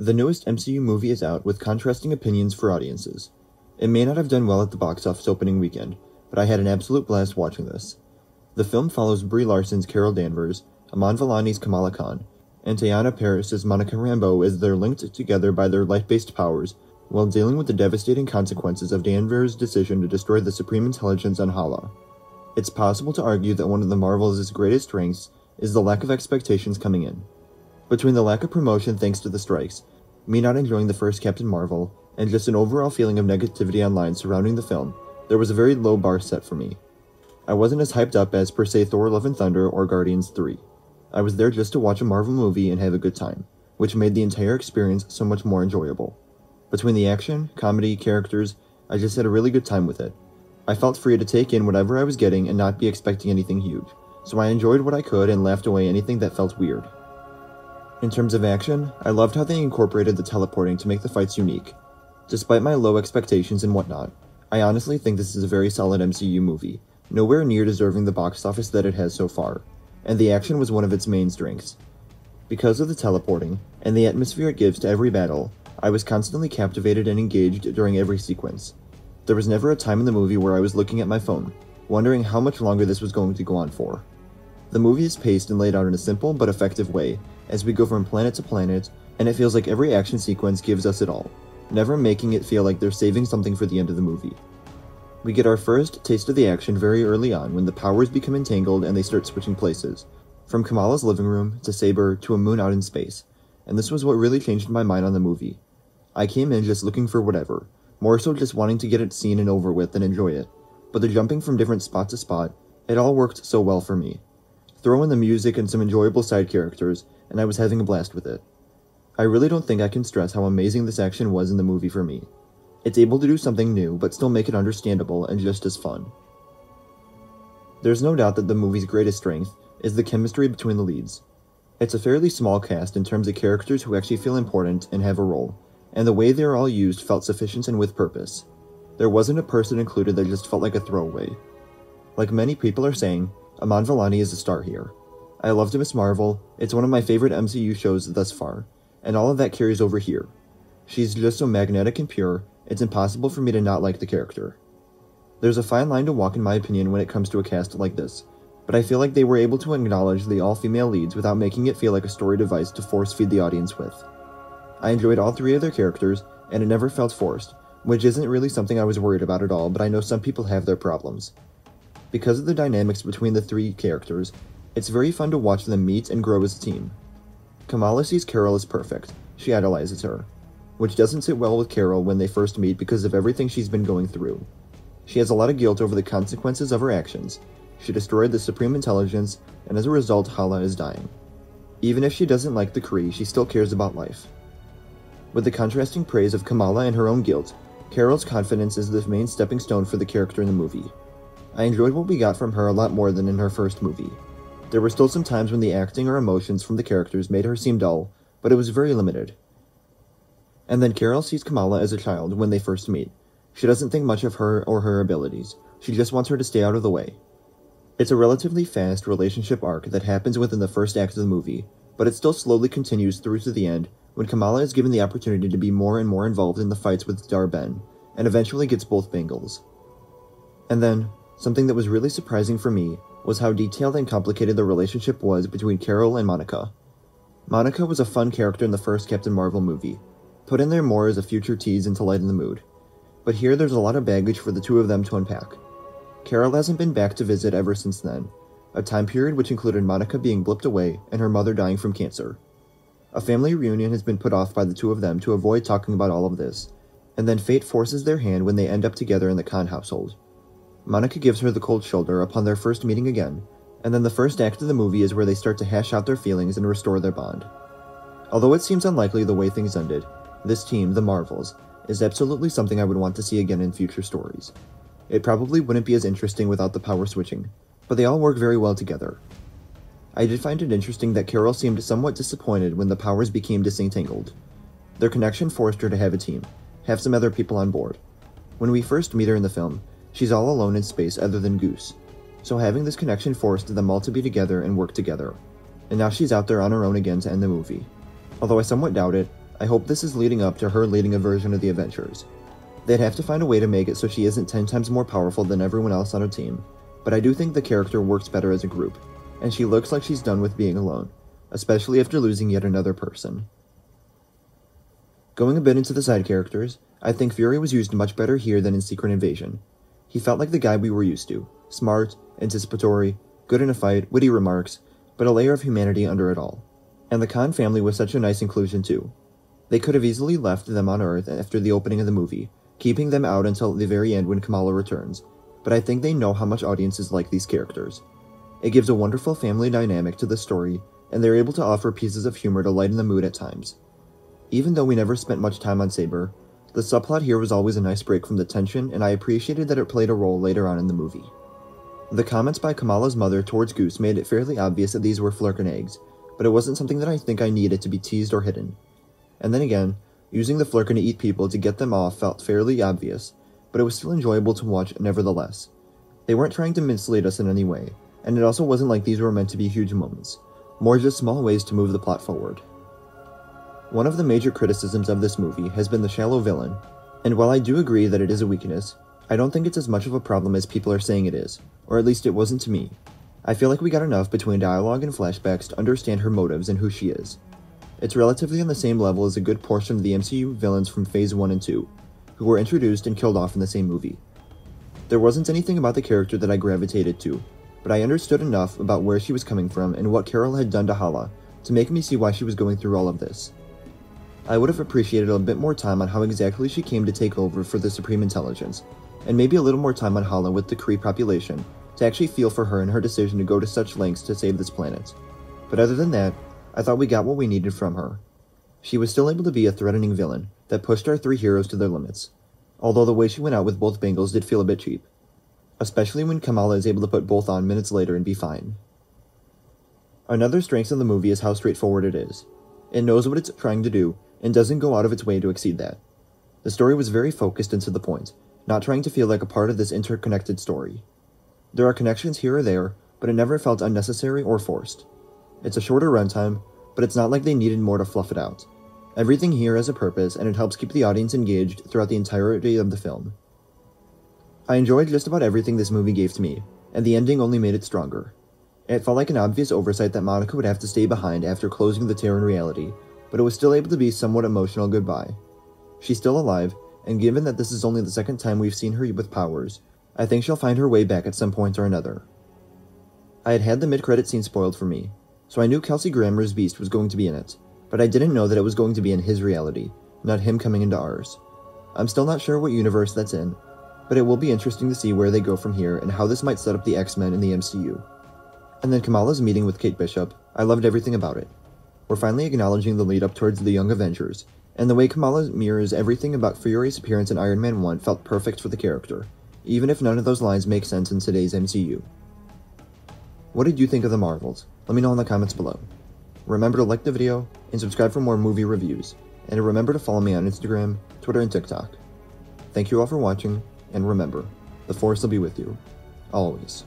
The newest MCU movie is out with contrasting opinions for audiences. It may not have done well at the box office opening weekend, but I had an absolute blast watching this. The film follows Brie Larson's Carol Danvers, Iman Vellani's Kamala, and Teyonah Paris Monica Rambeau as they're linked together by their light-based powers while dealing with the devastating consequences of Danvers' decision to destroy the Supreme Intelligence on Hala. It's possible to argue that one of the Marvels' greatest strengths is the lack of expectations coming in. Between the lack of promotion thanks to the strikes, me not enjoying the first Captain Marvel, and just an overall feeling of negativity online surrounding the film, there was a very low bar set for me. I wasn't as hyped up as per se Thor: Love and Thunder or Guardians 3. I was there just to watch a Marvel movie and have a good time, which made the entire experience so much more enjoyable. Between the action, comedy, characters, I just had a really good time with it. I felt free to take in whatever I was getting and not be expecting anything huge, so I enjoyed what I could and laughed away anything that felt weird. In terms of action, I loved how they incorporated the teleporting to make the fights unique. Despite my low expectations and whatnot, I honestly think this is a very solid MCU movie, nowhere near deserving the box office that it has so far, and the action was one of its main strengths. Because of the teleporting, and the atmosphere it gives to every battle, I was constantly captivated and engaged during every sequence. There was never a time in the movie where I was looking at my phone, wondering how much longer this was going to go on for. The movie is paced and laid out in a simple but effective way, as we go from planet to planet, and it feels like every action sequence gives us it all, never making it feel like they're saving something for the end of the movie. We get our first taste of the action very early on when the powers become entangled and they start switching places, from Kamala's living room to Saber to a moon out in space, and this was what really changed my mind on the movie. I came in just looking for whatever, more so just wanting to get it seen and over with and enjoy it, but the jumping from different spot to spot, it all worked so well for me. Throw in the music and some enjoyable side characters, and I was having a blast with it. I really don't think I can stress how amazing this action was in the movie for me. It's able to do something new, but still make it understandable and just as fun. There's no doubt that the movie's greatest strength is the chemistry between the leads. It's a fairly small cast in terms of characters who actually feel important and have a role, and the way they're all used felt sufficient and with purpose. There wasn't a person included that just felt like a throwaway. Like many people are saying, Iman Vellani is a star here. I loved Miss Marvel, it's one of my favorite MCU shows thus far, and all of that carries over here. She's just so magnetic and pure, it's impossible for me to not like the character. There's a fine line to walk in my opinion when it comes to a cast like this, but I feel like they were able to acknowledge the all-female leads without making it feel like a story device to force-feed the audience with. I enjoyed all three of their characters, and it never felt forced, which isn't really something I was worried about at all, but I know some people have their problems. Because of the dynamics between the three characters, it's very fun to watch them meet and grow as a team. Kamala sees Carol as perfect. She idolizes her, which doesn't sit well with Carol when they first meet because of everything she's been going through. She has a lot of guilt over the consequences of her actions. She destroyed the Supreme Intelligence, and as a result, Hala is dying. Even if she doesn't like the Kree, she still cares about life. With the contrasting praise of Kamala and her own guilt, Carol's confidence is the main stepping stone for the character in the movie. I enjoyed what we got from her a lot more than in her first movie. There were still some times when the acting or emotions from the characters made her seem dull, but it was very limited. And then Carol sees Kamala as a child when they first meet. She doesn't think much of her or her abilities. She just wants her to stay out of the way. It's a relatively fast relationship arc that happens within the first act of the movie, but it still slowly continues through to the end when Kamala is given the opportunity to be more and more involved in the fights with Dar-Ben, and eventually gets both Bengals. And then, something that was really surprising for me was how detailed and complicated the relationship was between Carol and Monica. Monica was a fun character in the first Captain Marvel movie, put in there more as a future tease and to lighten the mood. But here there's a lot of baggage for the two of them to unpack. Carol hasn't been back to visit ever since then, a time period which included Monica being blipped away and her mother dying from cancer. A family reunion has been put off by the two of them to avoid talking about all of this, and then fate forces their hand when they end up together in the Khan household. Monica gives her the cold shoulder upon their first meeting again, and then the first act of the movie is where they start to hash out their feelings and restore their bond. Although it seems unlikely the way things ended, this team, the Marvels, is absolutely something I would want to see again in future stories. It probably wouldn't be as interesting without the power switching, but they all work very well together. I did find it interesting that Carol seemed somewhat disappointed when the powers became disentangled. Their connection forced her to have a team, have some other people on board. When we first meet her in the film, she's all alone in space other than Goose, so having this connection forced them all to be together and work together. And now she's out there on her own again to end the movie. Although I somewhat doubt it, I hope this is leading up to her leading a version of the Avengers. They'd have to find a way to make it so she isn't 10 times more powerful than everyone else on her team, but I do think the character works better as a group, and she looks like she's done with being alone, especially after losing yet another person. Going a bit into the side characters, I think Fury was used much better here than in Secret Invasion. He felt like the guy we were used to, smart, anticipatory, good in a fight, witty remarks, but a layer of humanity under it all. And the Khan family was such a nice inclusion too. They could have easily left them on Earth after the opening of the movie, keeping them out until the very end when Kamala returns, but I think they know how much audiences like these characters. It gives a wonderful family dynamic to the story, and they're able to offer pieces of humor to lighten the mood at times. Even though we never spent much time on Saber, the subplot here was always a nice break from the tension, and I appreciated that it played a role later on in the movie. The comments by Kamala's mother towards Goose made it fairly obvious that these were Flerken eggs, but it wasn't something that I think I needed to be teased or hidden. And then again, using the Flerken to eat people to get them off felt fairly obvious, but it was still enjoyable to watch nevertheless. They weren't trying to mislead us in any way, and it also wasn't like these were meant to be huge moments, more just small ways to move the plot forward. One of the major criticisms of this movie has been the shallow villain, and while I do agree that it is a weakness, I don't think it's as much of a problem as people are saying it is, or at least it wasn't to me. I feel like we got enough between dialogue and flashbacks to understand her motives and who she is. It's relatively on the same level as a good portion of the MCU villains from Phase 1 and 2, who were introduced and killed off in the same movie. There wasn't anything about the character that I gravitated to, but I understood enough about where she was coming from and what Carol had done to Hala to make me see why she was going through all of this. I would have appreciated a bit more time on how exactly she came to take over for the Supreme Intelligence, and maybe a little more time on Hala with the Kree population to actually feel for her and her decision to go to such lengths to save this planet. But other than that, I thought we got what we needed from her. She was still able to be a threatening villain that pushed our three heroes to their limits, although the way she went out with both Bengals did feel a bit cheap, especially when Kamala is able to put both on minutes later and be fine. Another strength of the movie is how straightforward it is. It knows what it's trying to do and doesn't go out of its way to exceed that. The story was very focused and to the point, not trying to feel like a part of this interconnected story. There are connections here or there, but it never felt unnecessary or forced. It's a shorter runtime, but it's not like they needed more to fluff it out. Everything here has a purpose, and it helps keep the audience engaged throughout the entirety of the film. I enjoyed just about everything this movie gave to me, and the ending only made it stronger. It felt like an obvious oversight that Monica would have to stay behind after closing the Terran reality, but it was still able to be somewhat emotional goodbye. She's still alive, and given that this is only the second time we've seen her with powers, I think she'll find her way back at some point or another. I had had the mid-credit scene spoiled for me, so I knew Kelsey Grammer's Beast was going to be in it, but I didn't know that it was going to be in his reality, not him coming into ours. I'm still not sure what universe that's in, but it will be interesting to see where they go from here and how this might set up the X-Men in the MCU. And then Kamala's meeting with Kate Bishop, I loved everything about it. We're finally acknowledging the lead up towards the Young Avengers, and the way Kamala mirrors everything about Fury's appearance in Iron Man 1 felt perfect for the character, even if none of those lines make sense in today's MCU. What did you think of the Marvels? Let me know in the comments below. Remember to like the video, and subscribe for more movie reviews, and remember to follow me on Instagram, Twitter, and TikTok. Thank you all for watching, and remember, the Force will be with you, always.